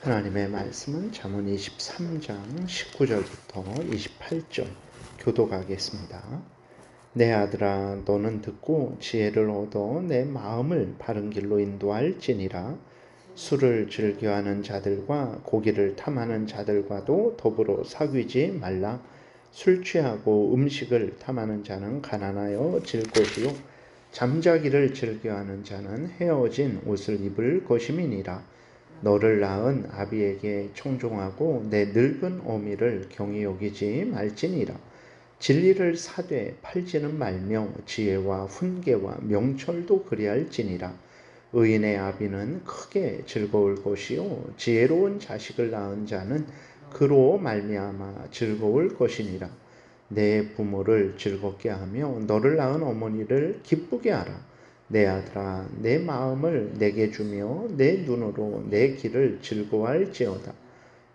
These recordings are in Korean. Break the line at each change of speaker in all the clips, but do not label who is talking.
하나님의 말씀은 잠언 23장 19절부터 28절 교독하겠습니다. 내 아들아, 너는 듣고 지혜를 얻어 내 마음을 바른 길로 인도할지니라. 술을 즐겨하는 자들과 고기를 탐하는 자들과도 더불어 사귀지 말라. 술 취하고 음식을 탐하는 자는 가난하여 질 것이요 잠자기를 즐겨하는 자는 헤어진 옷을 입을 것임이니라. 너를 낳은 아비에게 청종하고 내 늙은 어미를 경히 여기지 말지니라. 진리를 사되 팔지는 말며 지혜와 훈계와 명철도 그리할지니라. 의인의 아비는 크게 즐거울 것이요 지혜로운 자식을 낳은 자는 그로 말미암아 즐거울 것이니라. 내 부모를 즐겁게 하며 너를 낳은 어머니를 기쁘게 하라. 내 아들아, 내 마음을 내게 주며 내 눈으로 내 길을 즐거워할지어다.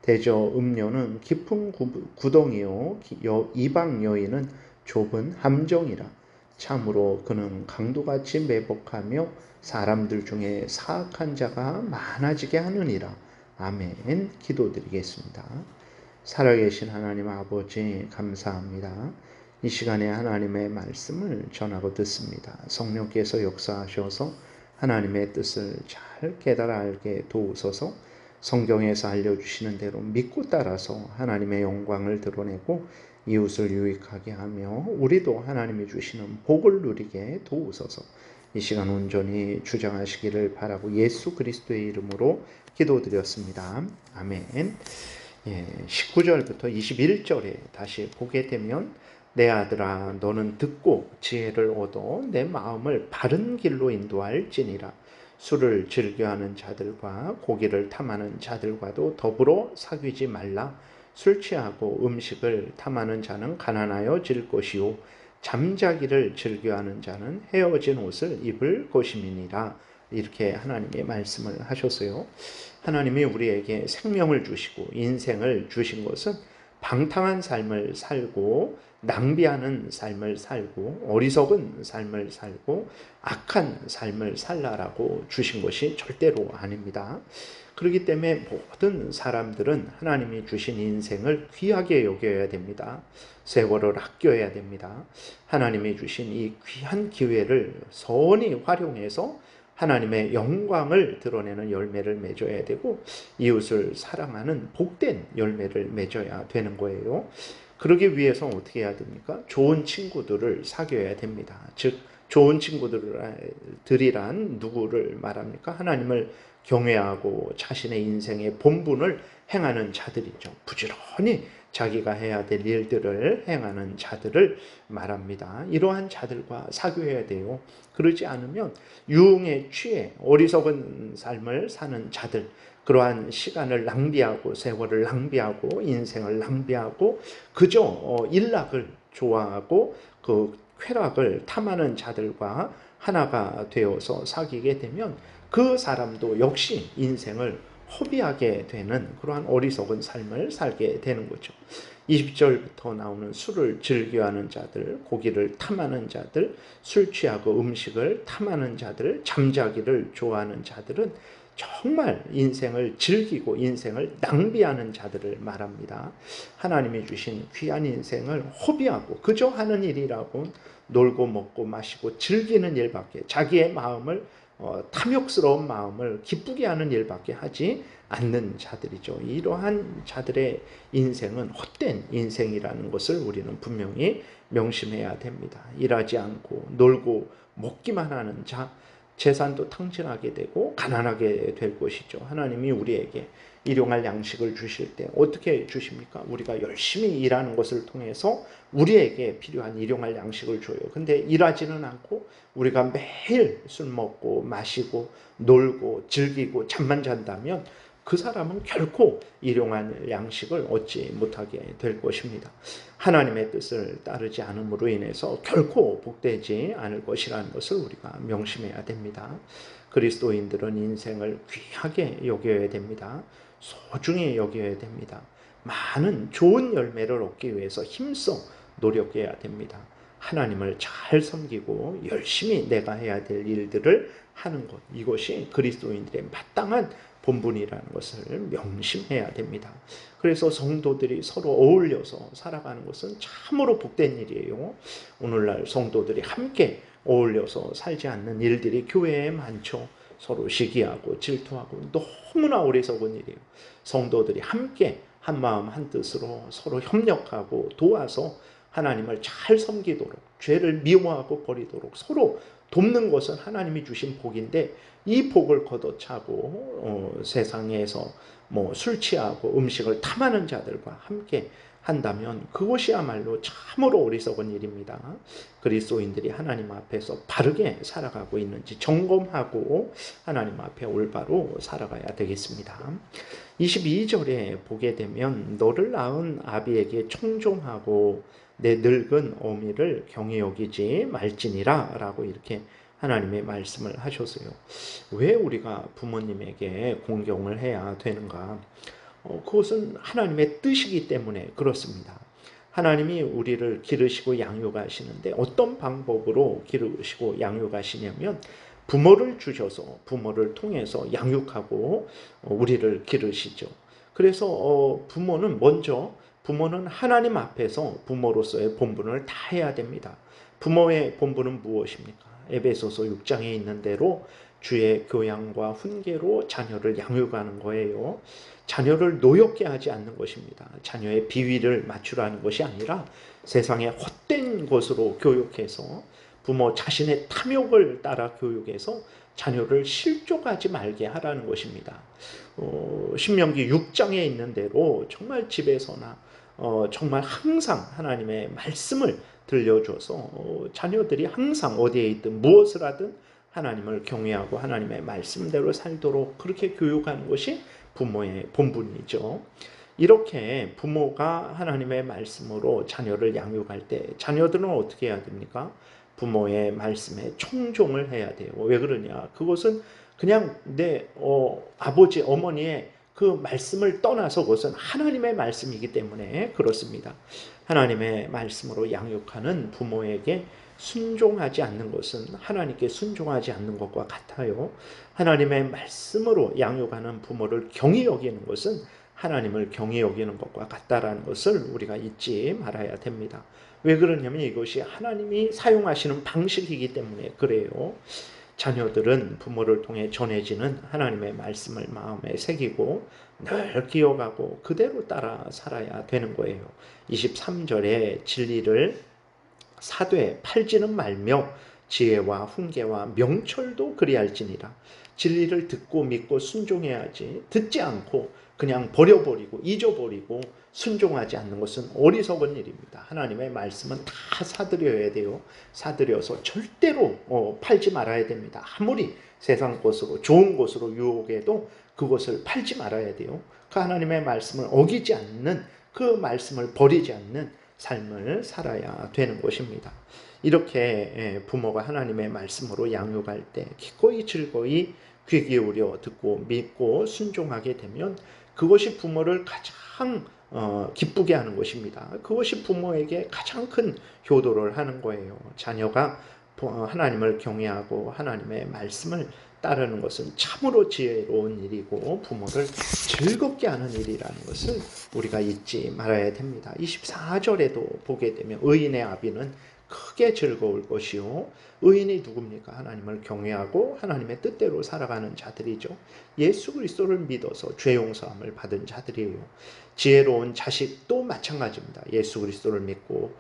대저 음료는 깊은 구덩이요 이방 여인은 좁은 함정이라. 참으로 그는 강도같이 매복하며 사람들 중에 사악한 자가 많아지게 하느니라. 아멘. 기도드리겠습니다. 살아계신 하나님 아버지, 감사합니다. 이 시간에 하나님의 말씀을 전하고 듣습니다. 성령께서 역사하셔서 하나님의 뜻을 잘 깨달아 알게 도우소서. 성경에서 알려주시는 대로 믿고 따라서 하나님의 영광을 드러내고 이웃을 유익하게 하며 우리도 하나님이 주시는 복을 누리게 도우소서. 이 시간 온전히 주장하시기를 바라고 예수 그리스도의 이름으로 기도드렸습니다. 아멘. 19절부터 21절에 다시 보게 되면 내 아들아, 너는 듣고 지혜를 얻어 내 마음을 바른 길로 인도할지니라. 술을 즐겨하는 자들과 고기를 탐하는 자들과도 더불어 사귀지 말라. 술 취하고 음식을 탐하는 자는 가난하여 질 것이요 잠자기를 즐겨하는 자는 헤어진 옷을 입을 것임이니라. 이렇게 하나님의 말씀을 하셨어요. 하나님이 우리에게 생명을 주시고 인생을 주신 것은 방탕한 삶을 살고 낭비하는 삶을 살고 어리석은 삶을 살고 악한 삶을 살라라고 주신 것이 절대로 아닙니다. 그렇기 때문에 모든 사람들은 하나님이 주신 인생을 귀하게 여겨야 됩니다. 세월을 아껴야 됩니다. 하나님이 주신 이 귀한 기회를 선히 활용해서 하나님의 영광을 드러내는 열매를 맺어야 되고 이웃을 사랑하는 복된 열매를 맺어야 되는 거예요. 그러기 위해서 어떻게 해야 됩니까? 좋은 친구들을 사귀어야 됩니다. 즉 좋은 친구들이란 누구를 말합니까? 하나님을 경외하고 자신의 인생의 본분을 행하는 자들이죠. 부지런히 자기가 해야 될 일들을 행하는 자들을 말합니다. 이러한 자들과 사귀어야 돼요. 그러지 않으면 유흥에 취해 어리석은 삶을 사는 자들, 그러한 시간을 낭비하고 세월을 낭비하고 인생을 낭비하고 그저 일락을 좋아하고 그 쾌락을 탐하는 자들과 하나가 되어서 사귀게 되면 그 사람도 역시 인생을 허비하게 되는 그러한 어리석은 삶을 살게 되는 거죠. 20절부터 나오는 술을 즐겨하는 자들, 고기를 탐하는 자들, 술 취하고 음식을 탐하는 자들, 잠자기를 좋아하는 자들은 정말 인생을 즐기고 인생을 낭비하는 자들을 말합니다. 하나님이 주신 귀한 인생을 허비하고 그저 하는 일이라고 놀고 먹고 마시고 즐기는 일밖에, 자기의 마음을 탐욕스러운 마음을 기쁘게 하는 일밖에 하지 않는 자들이죠. 이러한 자들의 인생은 헛된 인생이라는 것을 우리는 분명히 명심해야 됩니다. 일하지 않고 놀고 먹기만 하는 자, 재산도 탕진하게 되고 가난하게 될 것이죠. 하나님이 우리에게 일용할 양식을 주실 때 어떻게 주십니까? 우리가 열심히 일하는 것을 통해서 우리에게 필요한 일용할 양식을 줘요. 근데 일하지는 않고 우리가 매일 술 먹고 마시고 놀고 즐기고 잠만 잔다면 그 사람은 결코 일용할 양식을 얻지 못하게 될 것입니다. 하나님의 뜻을 따르지 않음으로 인해서 결코 복되지 않을 것이라는 것을 우리가 명심해야 됩니다. 그리스도인들은 인생을 귀하게 여겨야 됩니다. 소중히 여겨야 됩니다. 많은 좋은 열매를 얻기 위해서 힘써 노력해야 됩니다. 하나님을 잘 섬기고 열심히 내가 해야 될 일들을 하는 것, 이것이 그리스도인들의 마땅한 본분이라는 것을 명심해야 됩니다. 그래서 성도들이 서로 어울려서 살아가는 것은 참으로 복된 일이에요. 오늘날 성도들이 함께 어울려서 살지 않는 일들이 교회에 많죠. 서로 시기하고 질투하고 너무나 어리석은 일이에요. 성도들이 함께 한마음 한뜻으로 서로 협력하고 도와서 하나님을 잘 섬기도록, 죄를 미워하고 버리도록 서로 돕는 것은 하나님이 주신 복인데, 이 복을 걷어차고 세상에서 술 취하고 음식을 탐하는 자들과 함께 한다면 그것이야말로 참으로 어리석은 일입니다. 그리스도인들이 하나님 앞에서 바르게 살아가고 있는지 점검하고 하나님 앞에 올바로 살아가야 되겠습니다. 22절에 보게 되면 너를 낳은 아비에게 청종하고 내 늙은 어미를 경히 여기지 말지니라 라고 이렇게 하나님의 말씀을 하셨어요. 왜 우리가 부모님에게 공경을 해야 되는가? 그것은 하나님의 뜻이기 때문에 그렇습니다. 하나님이 우리를 기르시고 양육하시는데 어떤 방법으로 기르시고 양육하시냐면 부모를 주셔서 부모를 통해서 양육하고 우리를 기르시죠. 그래서 부모는 하나님 앞에서 부모로서의 본분을 다 해야 됩니다. 부모의 본분은 무엇입니까? 에베소서 6장에 있는 대로 주의 교양과 훈계로 자녀를 양육하는 거예요. 자녀를 노엽게 하지 않는 것입니다. 자녀의 비위를 맞추라는 것이 아니라 세상의 헛된 것으로 교육해서 부모 자신의 탐욕을 따라 교육해서 자녀를 실족하지 말게 하라는 것입니다. 신명기 6장에 있는 대로 정말 집에서나 정말 항상 하나님의 말씀을 들려줘서 자녀들이 항상 어디에 있든 무엇을 하든 하나님을 경외하고 하나님의 말씀대로 살도록 그렇게 교육하는 것이 부모의 본분이죠. 이렇게 부모가 하나님의 말씀으로 자녀를 양육할 때 자녀들은 어떻게 해야 됩니까? 부모의 말씀에 청종을 해야 돼요. 왜 그러냐? 그것은 그냥 내 아버지, 어머니의 그 말씀을 떠나서 그것은 하나님의 말씀이기 때문에 그렇습니다. 하나님의 말씀으로 양육하는 부모에게 순종하지 않는 것은 하나님께 순종하지 않는 것과 같아요. 하나님의 말씀으로 양육하는 부모를 경히 여기는 것은 하나님을 경히 여기는 것과 같다라는 것을 우리가 잊지 말아야 됩니다. 왜 그러냐면 이것이 하나님이 사용하시는 방식이기 때문에 그래요. 자녀들은 부모를 통해 전해지는 하나님의 말씀을 마음에 새기고 늘 기억하고 그대로 따라 살아야 되는 거예요. 23절에 진리를 사되 팔지는 말며 지혜와 훈계와 명철도 그리할지니라. 진리를 듣고 믿고 순종해야지 듣지 않고 그냥 버려버리고 잊어버리고 순종하지 않는 것은 어리석은 일입니다. 하나님의 말씀은 다 사들여야 돼요. 사들여서 절대로 팔지 말아야 됩니다. 아무리 세상 것으로 좋은 것으로 유혹해도 그것을 팔지 말아야 돼요. 그 하나님의 말씀을 어기지 않는, 그 말씀을 버리지 않는 삶을 살아야 되는 것입니다. 이렇게 부모가 하나님의 말씀으로 양육할 때 기꺼이 즐거이 귀 기울여 듣고 믿고 순종하게 되면 그것이 부모를 가장 기쁘게 하는 것입니다. 그것이 부모에게 가장 큰 효도를 하는 거예요. 자녀가 하나님을 경외하고 하나님의 말씀을 따르는 것은 참으로 지혜로운 일이고 부모를 즐겁게 하는 일이라는 것을 우리가 잊지 말아야 됩니다. 24절에도 보게 되면 의인의 아비는 크게 즐거울 것이요. 의인이 누굽니까? 하나님을 경외하고 하나님의 뜻대로 살아가는 자들이죠. 예수 그리스도를 믿어서 죄 용서함을 받은 자들이에요. 지혜로운 자식도 마찬가지입니다. 예수 그리스도를 믿고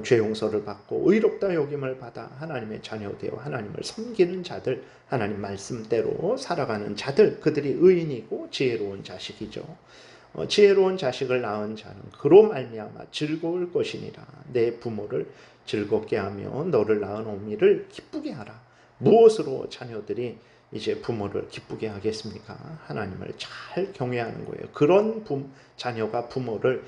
죄 용서를 받고 의롭다 여김을 받아 하나님의 자녀 되어 하나님을 섬기는 자들, 하나님 말씀대로 살아가는 자들, 그들이 의인이고 지혜로운 자식이죠. 지혜로운 자식을 낳은 자는 그로 말미암아 즐거울 것이니라. 내 부모를 즐겁게 하며 너를 낳은 어미를 기쁘게 하라. 무엇으로 자녀들이 이제 부모를 기쁘게 하겠습니까? 하나님을 잘 경외하는 거예요. 그런 자녀가 부모를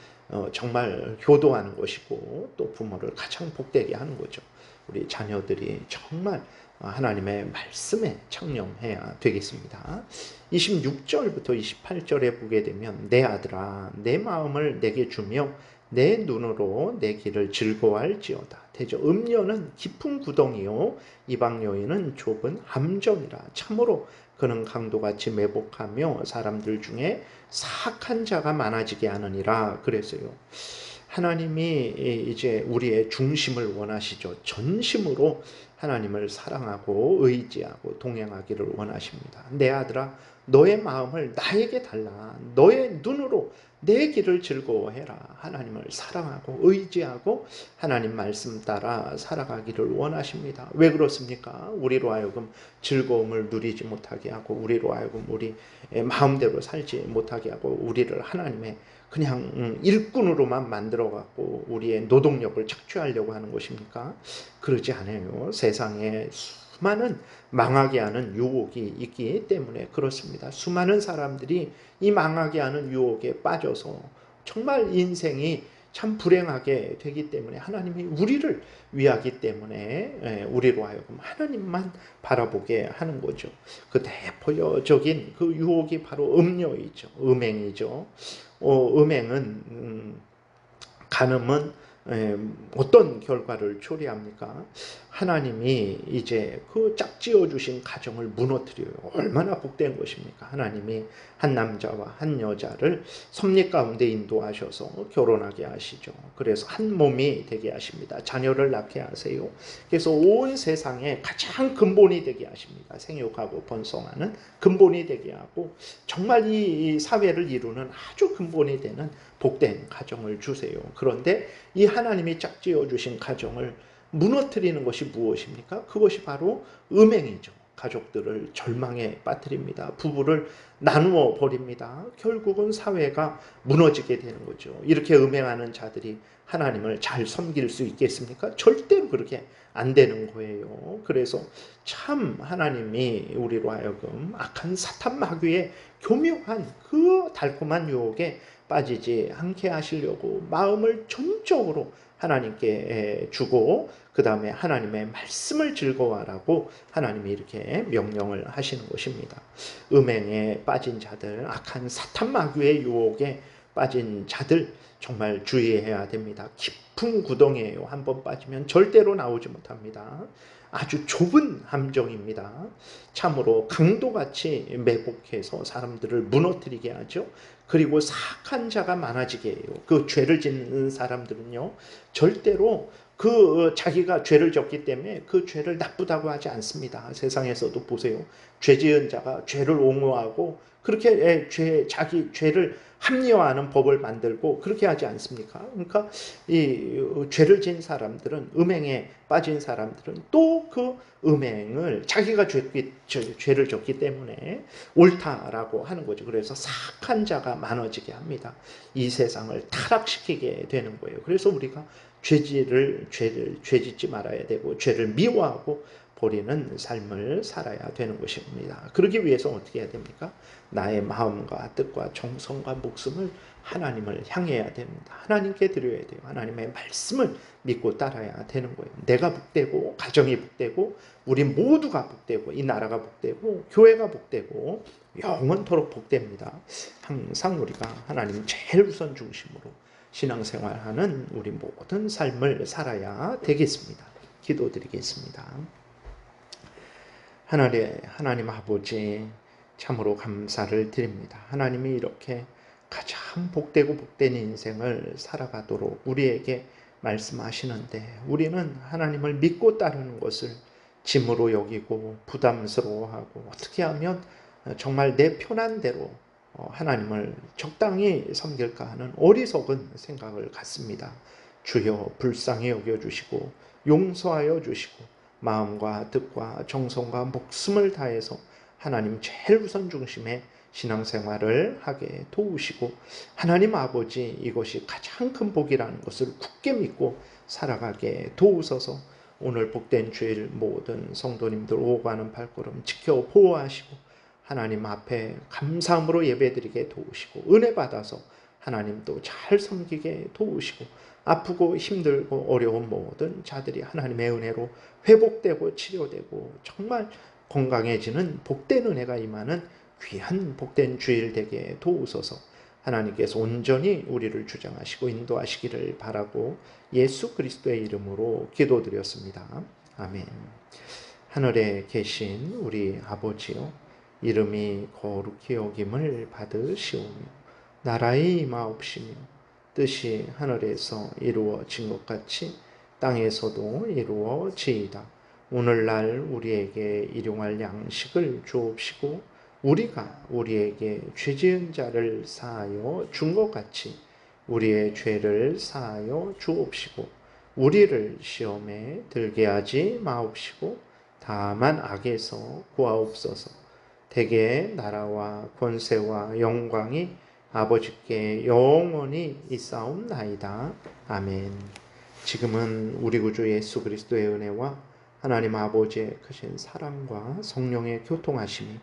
정말 효도하는 것이고 또 부모를 가장 복되게 하는 거죠. 우리 자녀들이 정말 하나님의 말씀에 청렴해야 되겠습니다. 26절부터 28절에 보게 되면 내 아들아 내 마음을 내게 주며 내 눈으로 내 길을 즐거워할지어다. 대저 음녀는 깊은 구덩이요 이방 여인은 좁은 함정이라. 참으로 그는 강도같이 매복하며 사람들 중에 사악한 자가 많아지게 하느니라 그랬어요. 하나님이 이제 우리의 중심을 원하시죠. 전심으로 하나님을 사랑하고 의지하고 동행하기를 원하십니다. 내 아들아, 너의 마음을 나에게 달라. 너의 눈으로 내 길을 즐거워해라. 하나님을 사랑하고 의지하고 하나님 말씀 따라 살아가기를 원하십니다. 왜 그렇습니까? 우리로 하여금 즐거움을 누리지 못하게 하고 우리로 하여금 우리 마음대로 살지 못하게 하고 우리를 하나님의 그냥 일꾼으로만 만들어갖고 우리의 노동력을 착취하려고 하는 것입니까? 그러지 않아요. 세상에 수많은 망하게 하는 유혹이 있기 때문에 그렇습니다. 수많은 사람들이 이 망하게 하는 유혹에 빠져서 정말 인생이 참 불행하게 되기 때문에 하나님이 우리를 위하기 때문에 우리로 하여금 하나님만 바라보게 하는 거죠. 그 대표적인 그 유혹이 바로 음료이죠. 음행이죠. 음행은 간음은 어떤 결과를 초래합니까? 하나님이 이제 그 짝지어 주신 가정을 무너뜨려요. 얼마나 복된 것입니까? 하나님이 한 남자와 한 여자를 섭리 가운데 인도하셔서 결혼하게 하시죠. 그래서 한 몸이 되게 하십니다. 자녀를 낳게 하세요. 그래서 온 세상에 가장 근본이 되게 하십니다. 생육하고 번성하는 근본이 되게 하고 정말 이 사회를 이루는 아주 근본이 되는 복된 가정을 주세요. 그런데 이 하나님이 짝지어 주신 가정을 무너뜨리는 것이 무엇입니까? 그것이 바로 음행이죠. 가족들을 절망에 빠뜨립니다. 부부를 나누어 버립니다. 결국은 사회가 무너지게 되는 거죠. 이렇게 음행하는 자들이 하나님을 잘 섬길 수 있겠습니까? 절대로 그렇게 안 되는 거예요. 그래서 참 하나님이 우리로 하여금 악한 사탄 마귀의 교묘한 그 달콤한 유혹에 빠지지 않게 하시려고 마음을 전적으로 하나님께 주고 그 다음에 하나님의 말씀을 즐거워하라고 하나님이 이렇게 명령을 하시는 것입니다. 음행에 빠진 자들, 악한 사탄 마귀의 유혹에 빠진 자들 정말 주의해야 됩니다. 깊은 구덩이에요. 한번 빠지면 절대로 나오지 못합니다. 아주 좁은 함정입니다. 참으로 강도같이 매복해서 사람들을 무너뜨리게 하죠. 그리고 사악한 자가 많아지게 해요. 그 죄를 짓는 사람들은요, 절대로 그 자기가 죄를 졌기 때문에 그 죄를 나쁘다고 하지 않습니다. 세상에서도 보세요. 죄 지은 자가 죄를 옹호하고 그렇게 자기 죄를 합리화하는 법을 만들고 그렇게 하지 않습니까? 그러니까 이 죄를 지은 사람들은, 음행에 빠진 사람들은 또 그 음행을 자기가 죄를 졌기 때문에 옳다라고 하는 거죠. 그래서 사악한 자가 많아지게 합니다. 이 세상을 타락시키게 되는 거예요. 그래서 우리가 죄 짓지 말아야 되고 죄를 미워하고 버리는 삶을 살아야 되는 것입니다. 그러기 위해서 어떻게 해야 됩니까? 나의 마음과 뜻과 정성과 목숨을 하나님을 향해야 됩니다. 하나님께 드려야 돼요. 하나님의 말씀을 믿고 따라야 되는 거예요. 내가 복되고 가정이 복되고 우리 모두가 복되고 이 나라가 복되고 교회가 복되고 영원토록 복됩니다. 항상 우리가 하나님 제일 우선 중심으로 신앙생활하는 우리 모든 삶을 살아야 되겠습니다. 기도드리겠습니다. 하나님 아버지 참으로 감사를 드립니다. 하나님이 이렇게 가장 복되고 복된 인생을 살아가도록 우리에게 말씀하시는데 우리는 하나님을 믿고 따르는 것을 짐으로 여기고 부담스러워하고 어떻게 하면 정말 내 편한 대로 하나님을 적당히 섬길까 하는 어리석은 생각을 갖습니다. 주여 불쌍히 여겨주시고 용서하여 주시고 마음과 뜻과 정성과 목숨을 다해서 하나님 제일 우선 중심의 신앙생활을 하게 도우시고 하나님 아버지 이것이 가장 큰 복이라는 것을 굳게 믿고 살아가게 도우소서. 오늘 복된 주일 모든 성도님들 오고 가는 발걸음 지켜 보호하시고 하나님 앞에 감사함으로 예배드리게 도우시고 은혜 받아서 하나님도 잘 섬기게 도우시고 아프고 힘들고 어려운 모든 자들이 하나님의 은혜로 회복되고 치료되고 정말 건강해지는 복된 은혜가 임하는 귀한 복된 주일 되게 도우소서. 하나님께서 온전히 우리를 주장하시고 인도하시기를 바라고 예수 그리스도의 이름으로 기도드렸습니다. 아멘. 하늘에 계신 우리 아버지요, 이름이 거룩히 여김을 받으시오며 나라의 임하옵시며 뜻이 하늘에서 이루어진 것 같이 땅에서도 이루어지이다. 오늘날 우리에게 일용할 양식을 주옵시고 우리가 우리에게 죄지은 자를 사하여 준 것 같이 우리의 죄를 사하여 주옵시고 우리를 시험에 들게 하지 마옵시고 다만 악에서 구하옵소서. 대개 나라와 권세와 영광이 아버지께 영원히 있사옵나이다. 아멘. 지금은 우리 구주 예수 그리스도의 은혜와 하나님 아버지의 크신 사랑과 성령의 교통하심이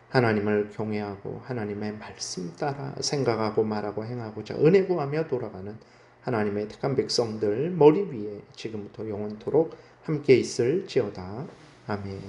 하나님을 경외하고 하나님의 말씀 따라 생각하고 말하고 행하고자 은혜 구하며 돌아가는 하나님의 택한 백성들 머리 위에 지금부터 영원토록 함께 있을지어다. 아멘.